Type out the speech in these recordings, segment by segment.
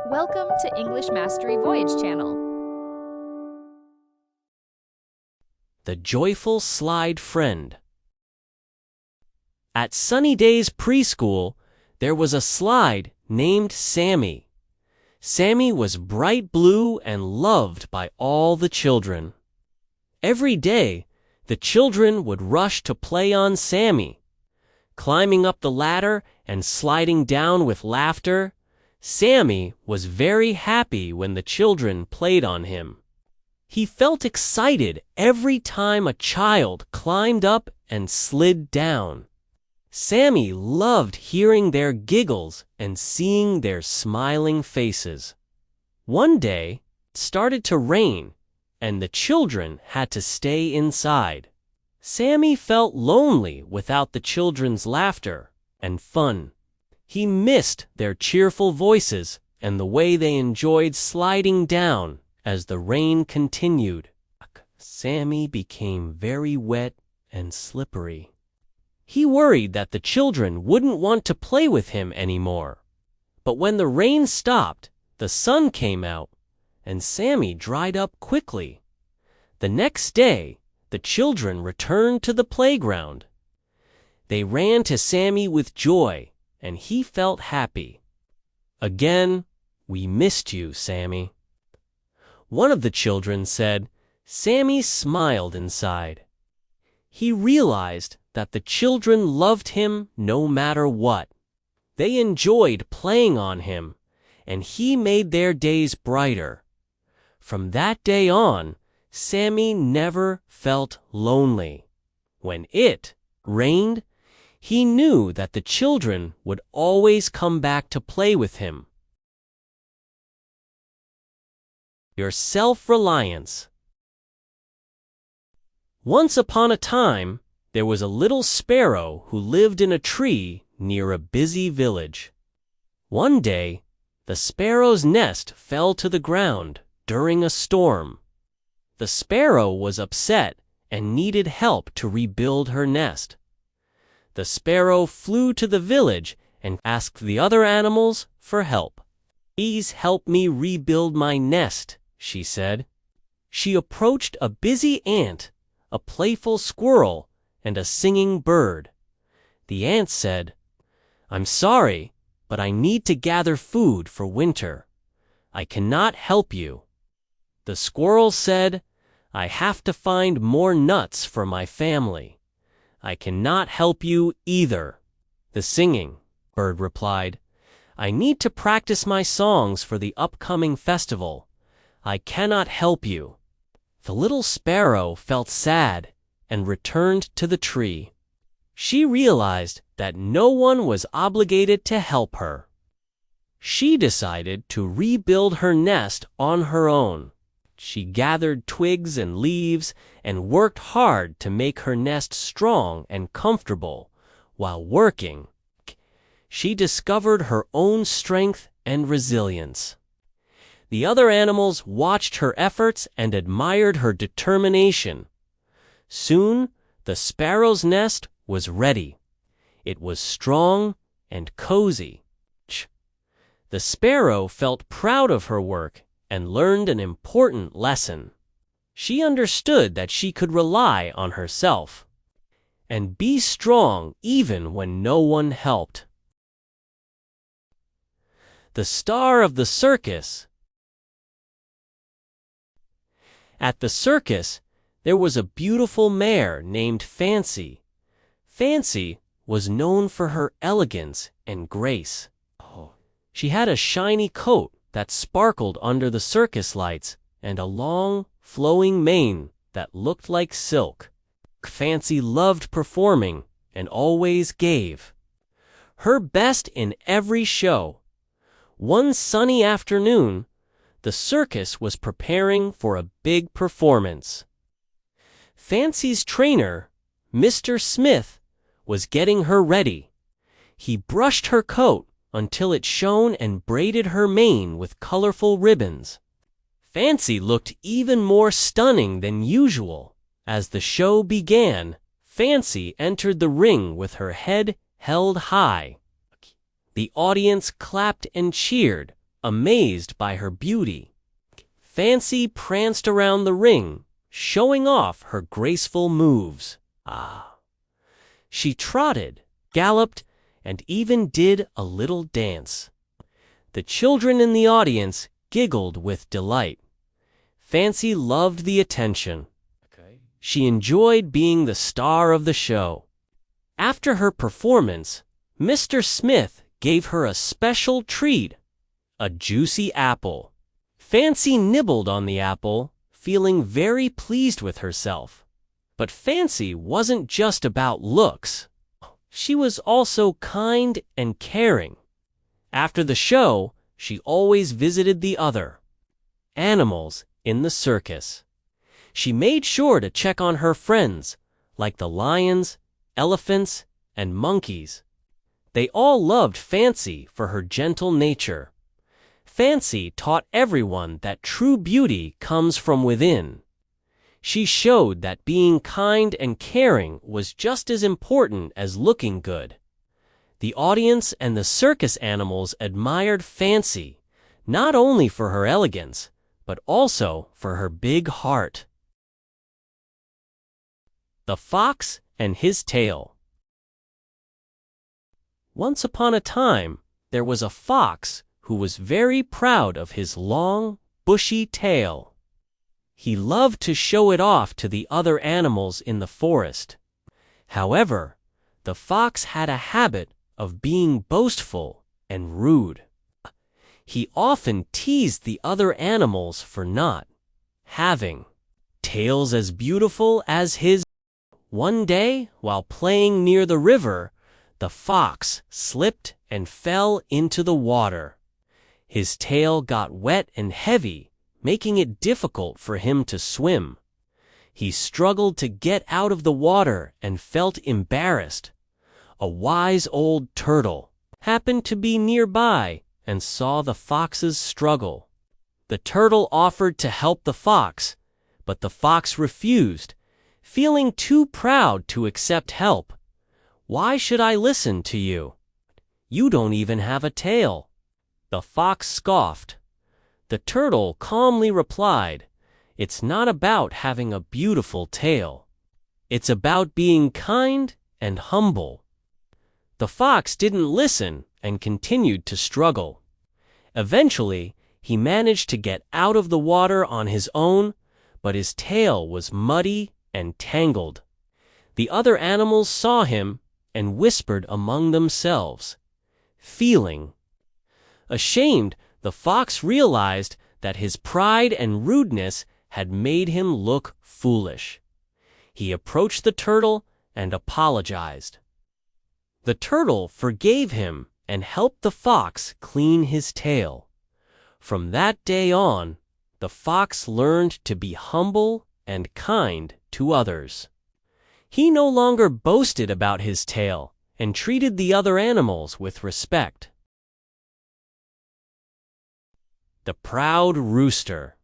Welcome to English Mastery Voyage channel. The Joyful Slide Friend. At Sunny Days Preschool, there was a slide named Sammy. Sammy was bright blue and loved by all the children. Every day, the children would rush to play on Sammy. Climbing up the ladder and sliding down with laughter, Sammy was very happy when the children played on him. He felt excited every time a child climbed up and slid down. Sammy loved hearing their giggles and seeing their smiling faces. One day, it started to rain, and the children had to stay inside. Sammy felt lonely without the children's laughter and fun. He missed their cheerful voices and the way they enjoyed sliding down as the rain continued. Sammy became very wet and slippery. He worried that the children wouldn't want to play with him anymore. But when the rain stopped, the sun came out, and Sammy dried up quickly. The next day, the children returned to the playground. They ran to Sammy with joy, and he felt happy. "Again, we missed you, Sammy." One of the children said. Sammy smiled inside. He realized that the children loved him no matter what. They enjoyed playing on him, and he made their days brighter. From that day on, Sammy never felt lonely. When it rained, he knew that the children would always come back to play with him. Your self-reliance. Once upon a time, there was a little sparrow who lived in a tree near a busy village. One day, the sparrow's nest fell to the ground during a storm. The sparrow was upset and needed help to rebuild her nest. The sparrow flew to the village and asked the other animals for help. "Please help me rebuild my nest," she said. She approached a busy ant, a playful squirrel, and a singing bird. The ant said, "I'm sorry, but I need to gather food for winter. I cannot help you." The squirrel said, "I have to find more nuts for my family. I cannot help you either." The singing bird replied, "I need to practice my songs for the upcoming festival. I cannot help you." The little sparrow felt sad and returned to the tree. She realized that no one was obligated to help her. She decided to rebuild her nest on her own. She gathered twigs and leaves and worked hard to make her nest strong and comfortable. While working, she discovered her own strength and resilience. The other animals watched her efforts and admired her determination. Soon, the sparrow's nest was ready. It was strong and cozy. The sparrow felt proud of her work and learned an important lesson. She understood that she could rely on herself and be strong even when no one helped. The star of the circus. At the circus, there was a beautiful mare named Fancy. Fancy was known for her elegance and grace. She had a shiny coat that sparkled under the circus lights and a long, flowing mane that looked like silk. Fancy loved performing and always gave her best in every show. One sunny afternoon, the circus was preparing for a big performance. Fancy's trainer, Mr. Smith, was getting her ready. He brushed her coat until it shone and braided her mane with colorful ribbons. Fancy looked even more stunning than usual. As the show began, Fancy entered the ring with her head held high. The audience clapped and cheered, amazed by her beauty. Fancy pranced around the ring, showing off her graceful moves. She trotted, galloped, and even did a little dance. The children in the audience giggled with delight. Fancy loved the attention. She enjoyed being the star of the show. After her performance, Mr. Smith gave her a special treat, a juicy apple. Fancy nibbled on the apple, feeling very pleased with herself. But Fancy wasn't just about looks. She was also kind and caring. After the show, she always visited the other animals in the circus. She made sure to check on her friends, like the lions, elephants, and monkeys. They all loved Fancy for her gentle nature. Fancy taught everyone that true beauty comes from within. She showed that being kind and caring was just as important as looking good. The audience and the circus animals admired Fancy, not only for her elegance, but also for her big heart. The Fox and His Tail. Once upon a time, there was a fox who was very proud of his long, bushy tail. He loved to show it off to the other animals in the forest. However, the fox had a habit of being boastful and rude. He often teased the other animals for not having tails as beautiful as his. One day, while playing near the river, the fox slipped and fell into the water. His tail got wet and heavy, making it difficult for him to swim. He struggled to get out of the water and felt embarrassed. A wise old turtle happened to be nearby and saw the fox's struggle. The turtle offered to help the fox, but the fox refused, feeling too proud to accept help. "Why should I listen to you? You don't even have a tail," the fox scoffed. The turtle calmly replied, "It's not about having a beautiful tail. It's about being kind and humble." The fox didn't listen and continued to struggle. Eventually, he managed to get out of the water on his own, but his tail was muddy and tangled. The other animals saw him and whispered among themselves. Feeling ashamed, the fox realized that his pride and rudeness had made him look foolish. He approached the turtle and apologized. The turtle forgave him and helped the fox clean his tail. From that day on, the fox learned to be humble and kind to others. He no longer boasted about his tail and treated the other animals with respect. The Proud Rooster.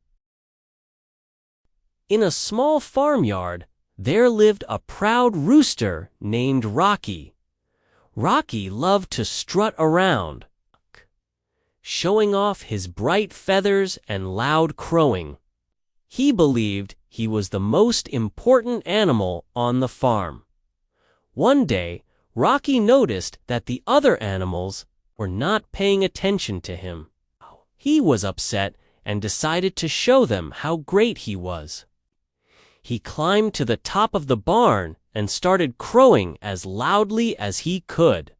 In a small farmyard, there lived a proud rooster named Rocky. Rocky loved to strut around, showing off his bright feathers and loud crowing. He believed he was the most important animal on the farm. One day, Rocky noticed that the other animals were not paying attention to him. He was upset and decided to show them how great he was. He climbed to the top of the barn and started crowing as loudly as he could.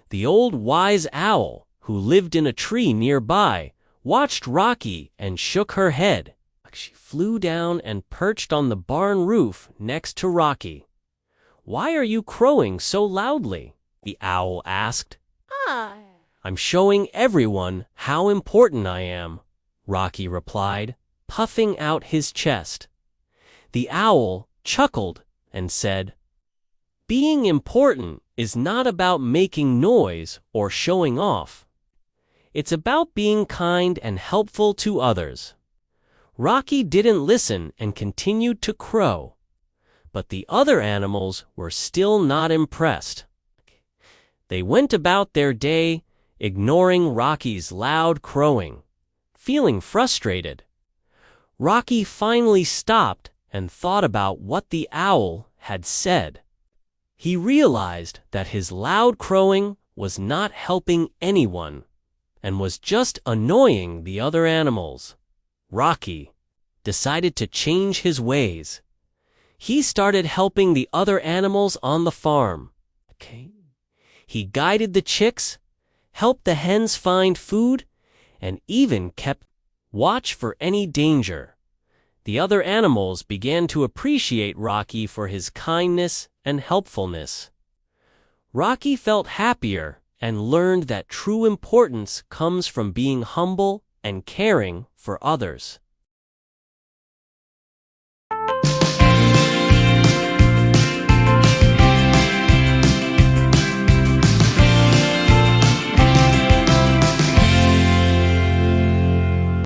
The old wise owl, who lived in a tree nearby, watched Rocky and shook her head. She flew down and perched on the barn roof next to Rocky. "Why are you crowing so loudly?" the owl asked. "I'm showing everyone how important I am," Rocky replied, puffing out his chest. The owl chuckled and said, "Being important is not about making noise or showing off. It's about being kind and helpful to others." Rocky didn't listen and continued to crow, but the other animals were still not impressed. They went about their day, ignoring Rocky's loud crowing. Feeling frustrated, Rocky finally stopped and thought about what the owl had said. He realized that his loud crowing was not helping anyone and was just annoying the other animals. Rocky decided to change his ways. He started helping the other animals on the farm. He guided the chicks, helped the hens find food, and even kept watch for any danger. The other animals began to appreciate Rocky for his kindness and helpfulness. Rocky felt happier and learned that true importance comes from being humble and caring for others.